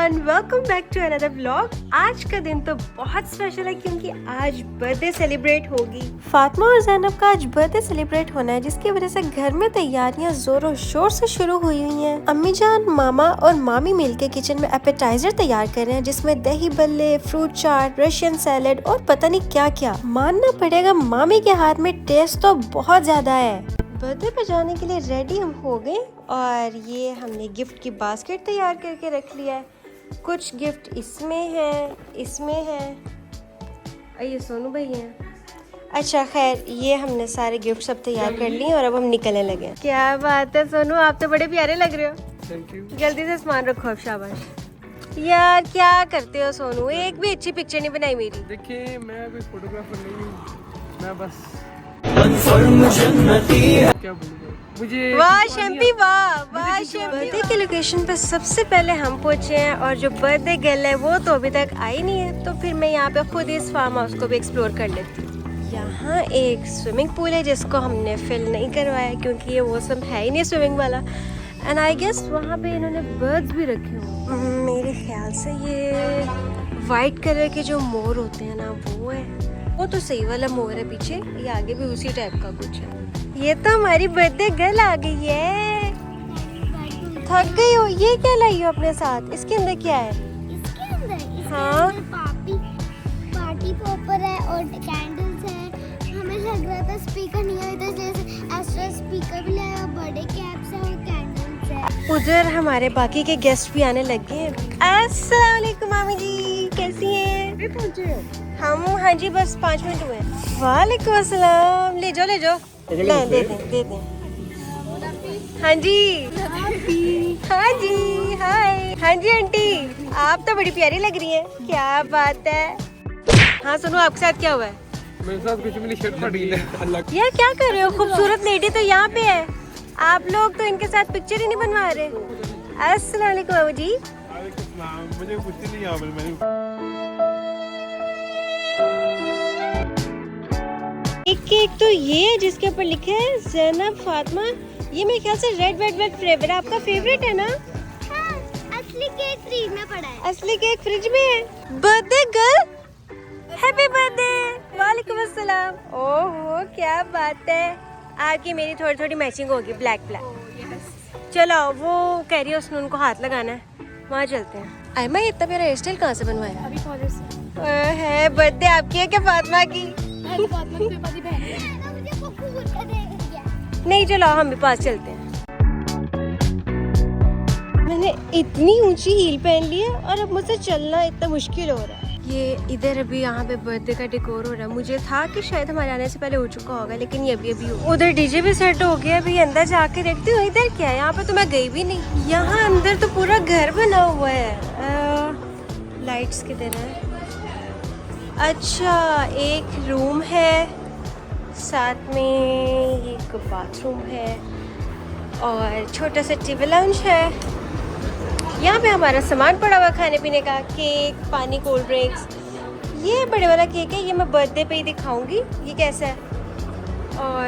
Everyone, welcome back to another vlog. आज का दिन तो बहुत स्पेशल है क्योंकि आज बर्थडे सेलिब्रेट होगी। फातिमा और ज़ैनब का आज बर्थडे सेलिब्रेट होना है, जिसकी वजह से घर में तैयारियां जोरों शोर से शुरू हुई हुई हैं। अम्मी जान, मामा और मामी मिलके किचन में एपेटाइजर तैयार कर रहे हैं, जिसमें दही बल्ले, फ्रूट चाट, रशियन सैलेड और पता नहीं क्या क्या। मानना पड़ेगा मामी के हाथ में टेस्ट तो बहुत ज्यादा है। बर्थडे पे जाने के लिए रेडी हम हो गए और ये हमने गिफ्ट की बास्केट तैयार करके रख लिया है। कुछ गिफ्ट इसमें है और ये सोनू भाई हैं। अच्छा खैर, ये हमने सारे गिफ्ट सब तैयार कर लिए और अब हम निकलने लगे। क्या बात है सोनू, आप तो बड़े प्यारे लग रहे हो। Thank you. जल्दी से सामान रखो अब, शाबाश। यार क्या करते हो सोनू, एक भी अच्छी पिक्चर नहीं बनाई मेरी। देखिए मैं कोई फोटोग्राफर नहीं हूँ, मैं बस क्या बोलूँगा, मुझे वाह शैम्पी, वाह वाह शैम्पी। बर्थडे के लोकेशन पे सबसे पहले हम पहुंचे हैं और जो बर्थडे गर्ल है वो तो अभी तक आई नहीं है, तो फिर मैं यहाँ पे खुद इस फार्म हाउस को भी एक्सप्लोर कर लेती हूँ। यहाँ एक स्विमिंग पूल है जिसको हमने फिल नहीं करवाया क्योंकि ये मौसम है ही नहीं स्विमिंग वाला। एंड आई गेस वहाँ पे इन्होंने बर्ड्स भी रखे हो। मेरे ख्याल से ये वाइट कलर के जो मोर होते हैं ना, वो है। वो तो सही वाला मोर है पीछे, ये आगे भी उसी टाइप का कुछ है। ये तो हमारी बर्थडे गर्ल आ गई है। थक गई हो? ये क्या लाई हो अपने साथ? इसके अंदर क्या है? हाँ, पार्टी पॉपर है और कैंडल्स है। हमें लग रहा था स्पीकर नहीं है, इधर जैसे एक्स्ट्रा स्पीकर भी लाया, बर्थडे कैप्स है और कैंडल्स है। उधर हमारे बाकी के गेस्ट भी आने लग गए हैं। अस्सलाम वालेकुम मामी जी, कैसी हैं? अभी पहुँचे हो? हम हाँ जी, बस 5 मिनट हुए। वालेकुम अस्सलाम। ले जाओ दे दें। हाँ जी हाँ जी, हाय। हाँ जी आंटी, आप तो बड़ी प्यारी लग रही हैं। क्या बात है। हाँ सुनो, आपके साथ क्या हुआ है? मेरे साथ कुछ मेरी शर्ट फट गई है। अल्लाह यार क्या कर रहे हो, खूबसूरत लेडी तो यहाँ पे है, आप लोग तो इनके साथ पिक्चर ही नहीं बनवा रहे। अस्सलाम वालेकुम बाबू जी। मुझे कुछ नहीं आता। एक केक तो ये है जिसके ऊपर लिखा है ज़ैनब फातिमा। ये मेरे ख्याल से रेड वेलवेट फ्लेवर है, आपका फेवरेट है ना? हाँ, असली केक फ्रिज में पड़ा है। असली केक फ्रिज में है। Birthday girl, happy birthday. वालेकुम अस्सलाम। ओहो क्या बात है, आपकी मेरी थोड़ी थोड़ी मैचिंग होगी, ब्लैक ब्लैक। चलो, वो कह रही है उसने उनको हाथ लगाना है, वहाँ चलते हैं। आयमा, इतना प्यारा हेयर स्टाइल कहाँ से बनवाया? अभी कॉलेज से। है बर्थडे आपकी है क्या फातिमा की? मुझे पप्पू गुस्सा दे दिया। नहीं चलो हम भी पास चलते हैं। मैंने इतनी ऊंची हील पहन ली है और अब मुझसे चलना इतना मुश्किल हो रहा है। ये इधर अभी यहाँ पे बर्थडे का डेकोर हो रहा है। मुझे था कि शायद हमारे आने से पहले हो चुका होगा, लेकिन ये अभी हो। उधर डीजे भी सेट हो गया। अभी अंदर जाके देखती हूँ इधर क्या है। यहाँ पे तो मैं गई भी नहीं। यहाँ अंदर तो पूरा घर बना हुआ है। लाइट्स किधर है? अच्छा, एक रूम है, साथ में एक बाथरूम है और छोटा सा टीवी लाउंज है। यहाँ पे हमारा सामान पड़ा हुआ खाने पीने का, केक, पानी, कोल्ड ड्रिंक्स। ये बड़े वाला केक है, ये मैं बर्थडे पे ही दिखाऊंगी ये कैसा है। और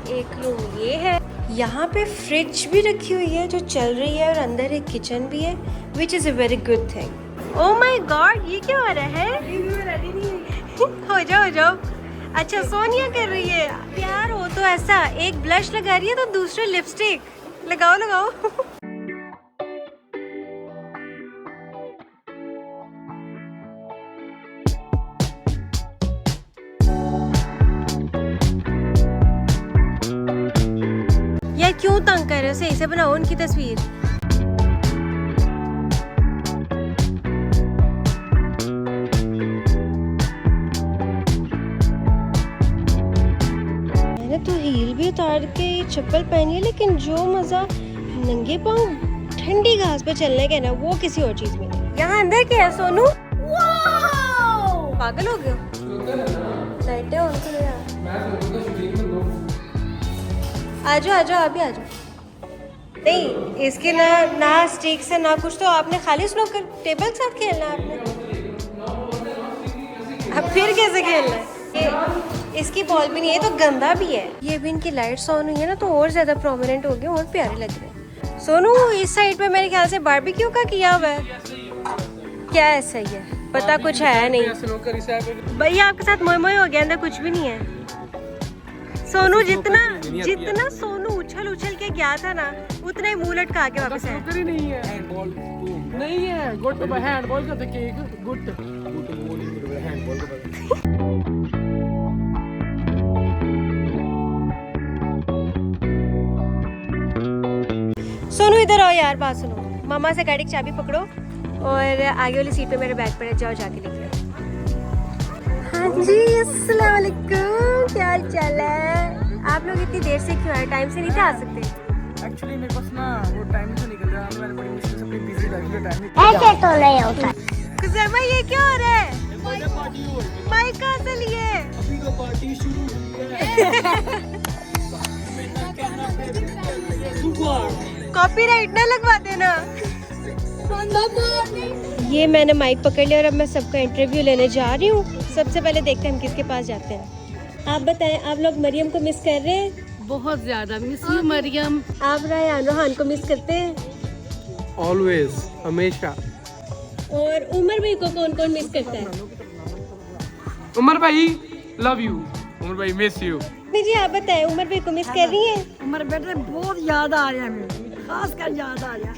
एक रूम ये है। यहाँ पे फ्रिज भी रखी हुई है जो चल रही है और अंदर एक किचन भी है, which is a very good thing. Oh my God, ये क्या हो रहा है? हो जाओ। अच्छा सोनिया कर रही है। प्यार हो तो ऐसा, एक ब्लश लगा रही है तो दूसरे लिपस्टिक लगाओ। यार क्यों तंग कर रहे हो, सही से बनाओ उनकी तस्वीर। तो हील भी उतार के चप्पल पहनी है, लेकिन जो मजा नंगे पांव ठंडी घास पे चलने का ना, वो किसी और चीज में नहीं। यहाँ अंदर क्या है सोनू? पागल हो गए? लाइटें ऑन करो यार। आ जाओ अभी आ जाओ। नहीं इसके ना स्टिक से ना कुछ, तो आपने खाली स्नूकर टेबल के साथ खेलना है आपने। अब फिर कैसे खेलना है? ये इसकी बॉल भी नहीं है, तो गंदा भी है। ये भी इनकी लाइट्स ऑन हुई है ना, तो और ज्यादा प्रोमिनेंट हो गए और प्यारे लग रहे हैं। सोनू इस साइड पे मेरे ख्याल से बारबेक्यू का किया हुआ है। क्या है सही है? पता कुछ है नहीं। भैया आपके साथ मोय मोय हो गया, अंदर कुछ भी नहीं है। सोनू जितना सोनू उछल के गया था ना, उतना ही मुंह लटका के वापस आया। नहीं है हैंडबॉल नहीं है गुड हैंडबॉल का केक गुड हैंडबॉल का सोनू इधर आओ यार, बात सुनो। मामा से गाड़ी की चाबी पकड़ो और आगे वाली सीट पे मेरे बैग पर जाओ, जाके लेके आओ। हाँ जी, अस्सलाम वालेकुम, क्या हाल चाल है? आप लोग इतनी देर से क्यों आए? टाइम से नहीं थे आ सकते? एक्चुअली मेरे पास ना वो टाइम से निकल रहा है, मैंने बड़ी मुश्किल से अपनी बिजी लाइफ में टाइम ऐसे तो नहीं होता। कुज़ैमा ये क्या हो रहा है? पार्टी हो रही है। माइक कहाँ से लिए? अभी तो पार्टी शुरू हुई है। कॉपीराइट ना लगवा देना। ये मैंने माइक पकड़ लिया और अब मैं सबका इंटरव्यू लेने जा रही हूँ। सबसे पहले देखते हैं हम किसके पास जाते हैं। आप बताएं, आप लोग मरियम को मिस कर रहे हैं? बहुत ज्यादा मिस यू मरियम। आप रोहान को मिस करते हैं? ऑलवेज, हमेशा। और उमर भाई को कौन कौन मिस करता है? उमर भाई लव यू। उमर भाई मिस यू। जी आप बताएं, उमर भाई को मिस कर रही हैं? उमर बेटे बहुत याद आ रहा है मुझे, खास कर याद आ रहा है।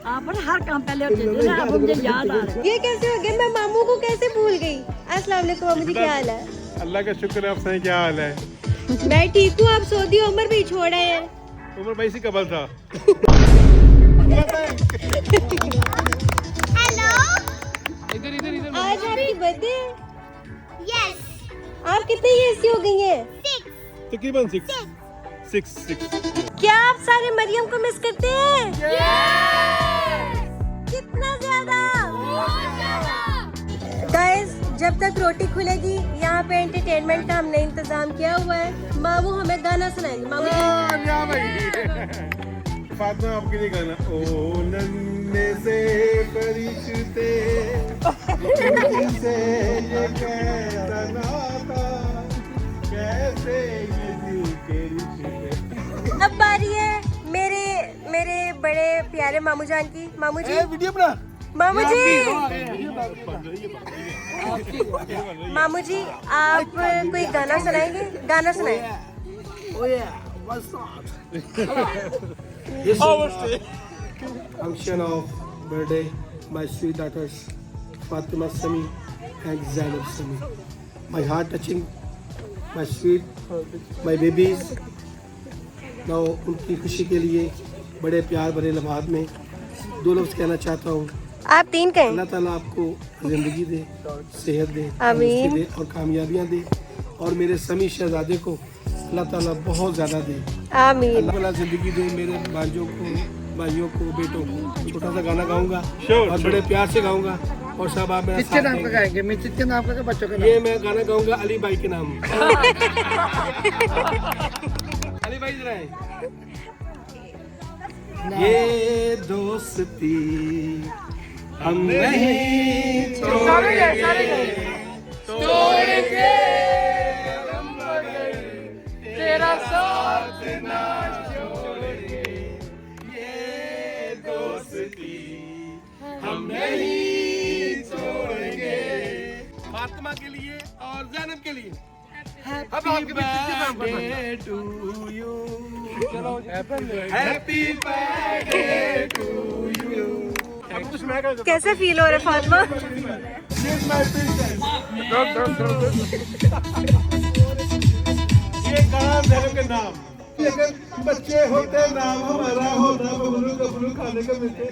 आप पर हर काम पहले होते थे ना, अब मुझे याद आ रहा है। ये कैसे हो गया? मैं मामू को कैसे भूल गई? अस्सलाम वालेकुम मामू जी, क्या हाल है? अल्लाह का शुक्र है, आप सही क्या हाल है? मैं ठीक हूँ, आप सऊदी उमर भाई छोड़ आए हैं। उमर भाई से कबल था। हेलो, इधर इधर इधर आज आपकी बर्थडे है? यस, आप कितने ईयर्स की हो गई हैं? तकरीबन 6। क्या आप सारे मरियम को मिस करते हैं? कितना ज्यादा? गाइस, जब तक रोटी खुलेगी यहाँ पे एंटरटेनमेंट का हमने इंतजाम किया हुआ है। मामू हमें गाना सुनाएंगे। मामू फातिमा आपके लिए गाना। ओ नन्हे से फरिश्ते से ये कैसा नाता, कैसे ये दिल के रिश्ते। अब बारी है मेरे बड़े प्यारे मामू जान की। मामू जी, वीडियो बना। मामू जी, मामू जी, आप कोई गाना सुनाएंगे? गाना सुनाएं। Function of birthday, my sweet daughters Fatima Sami and Zainab Sami. My heart touching, my sweet, my babies. Now उनकी खुशी के लिए बड़े प्यार भरे लम्हात में 2 लफ्ज़ कहना चाहता हूँ। आप 3 कहें। अल्लाह ताला आपको ज़िंदगी दे, सेहत दे, आमीन। तंदुरुस्ती दे और कामयाबियाँ दे, और मेरे समी शहजादे को अल्लाह ताला बहुत ज़्यादा दे। आमीन। अल्लाह ताला ज़िंदगी दे मेरे भाइयों को, बेटों को। छोटा सा गाना गाऊंगा और बड़े प्यार से गाऊंगा, और सब आप मेरा किसके साथ नाम का देंगे। गाएंगे? मैं किसके नाम का बच्चों का नाम? ये मैं गाना गाऊंगा अली भाई के नाम। अली भाई जरा है। ये दोस्ती हम नहीं सारे गए तोड़ेंगे हम मगर तेरा साथ ना छोड़ेंगे। ये दोस्ती हम नहीं छोड़ेंगे। फातिमा के लिए और जैनब के लिए। अब आपके birthday to you, happy birthday to you. कैसे फील हो रहा है फातिमा? ये गाना जैनब के नाम, लेकिन बच्चे होते नाम हमारा होता बबलू गबलू खाने का मिलते।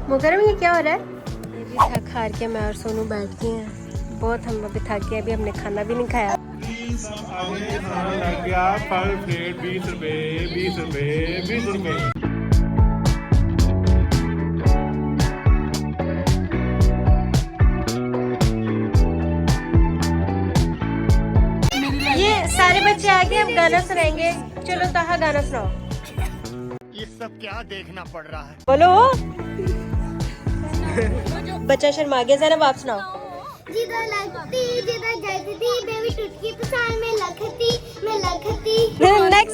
मुकरम, ये क्या हो रहा है? ये भी थक हार के मैं और सोनू बैठ गए हैं। बहुत हम अभी थक गए, अभी हमने खाना भी नहीं खाया। आगे खाना लग गया फल प्लेट 20 रुपए 20 रुपए 20 रुपए। ये सारे बच्चे आगे अब गाना सुनाएंगे। चलो ताहा गाना सुनाओ। ये सब क्या देखना पड़ रहा है। बोलो। बच्चा शर्मा गया, जरा आप सुनाओ। जिदा लगती जिदा जगती बेबी टुटकी पसान में लखती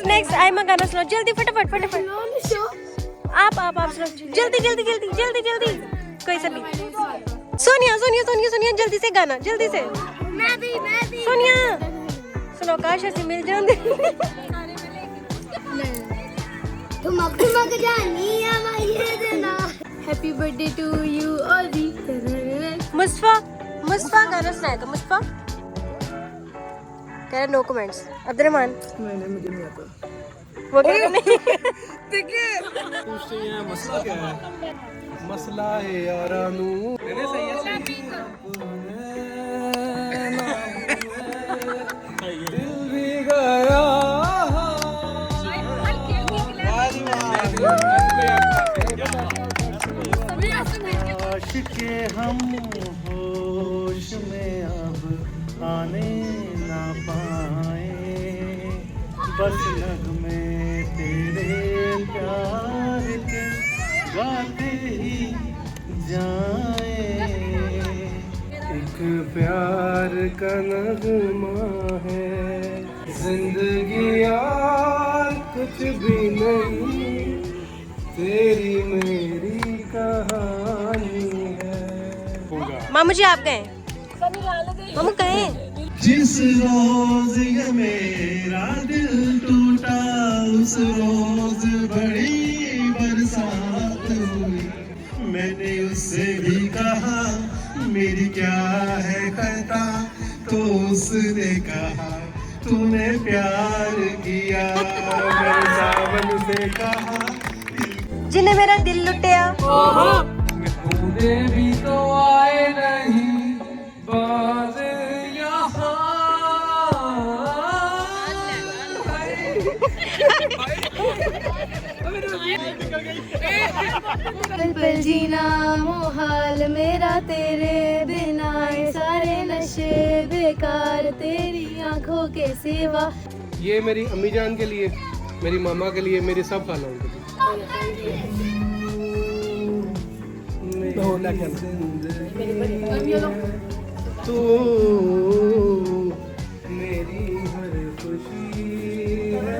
नेक्स्ट आयमा गाना सुनाओ जल्दी फटाफट आप सुनाओ जल्दी कोई सा भी। सोनिया जल्दी से गाना जल्दी से। मैं भी सोनिया सुनो काश ऐसे मिल जाते। ठुमक जानी हमारे देना हैप्पी बर्थडे टू यू ओदी। मुस्तफा गाना सुनाया था। मुस्तफा कह रहा नो कमेंट्स। अब्दुर्रहमान मुझे नहीं आता। वो कह रहा नहीं। पूछते हैं मसला क्या है। मसला है यारानू दिल भी गया आशिके हम होश में अब आने ना पाए बस नगमे तेरे प्यार के गाते ही जाए। एक प्यार का नगमा है जिंदगी यार कुछ भी नहीं तेरी मेरी कहानी है। मामू जी आप गए। मामू गए। जिस रोज ये मेरा दिल टूटा उस रोज बड़ी बरसात हुई। मैंने उससे भी कहा मेरी क्या है खता तो उसने कहा तूने प्यार किया। मैंने सावन से कहा जिन्हें मेरा दिल लुटिया। तूने भी तो आए नहीं बाज यहाँ। पल पल जीना मोहाल मेरा तेरे बिना सारे नशे बेकार तेरी आंखों के सिवा। ये मेरी अम्मी जान के लिए मेरी मामा के लिए मेरी सब खाना के लिए। तू मेरी हर खुशी है।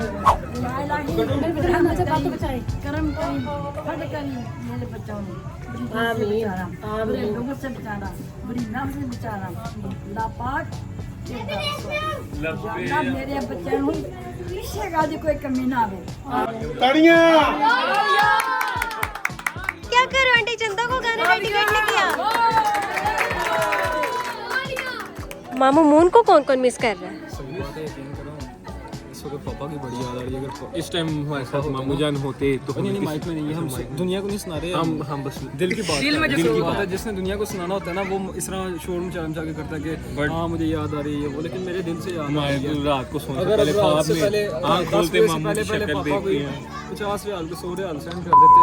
मेरे बच्चे किसी गल कोई कमी ना आवे। ताड़ियां। क्या करो आंटी चंदा को गाना डेडिकेट नहीं किया। मामू मून को कौन कौन मिस कर रहा है। सही बात है, यकीन करो इस वक्त पापा की बड़ी याद आ रही है। अगर इस टाइम हमारे साथ मामू जान होते तो नहीं माइक में नहीं, हम दुनिया को नहीं सुना रहे। हम बस दिल की बात है। जिसने दुनिया को सुनाना होता है ना वो इस तरह शोर मचा मचा के करता है कि हाँ मुझे याद आ रही है वो, लेकिन मेरे दिल से याद आ रही है। रात को सोने से पहले ख्वाब में आंख खोलते मामू की शक्ल देखते हैं। 50 रियाल को 100 रियाल सेंड कर देते।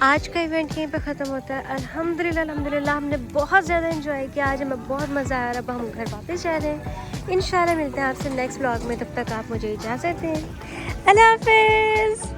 आज का इवेंट यहीं पे ख़त्म होता है। अल्हम्दुलिल्लाह हमने बहुत ज़्यादा एंजॉय किया। आज हमें बहुत मज़ा आ रहा है। अब हम घर वापस जा रहे हैं। इंशाल्लाह मिलते हैं आपसे नेक्स्ट व्लॉग में। तब तक आप मुझे इजाज़त दें। अल्लाह हाफ़िज़।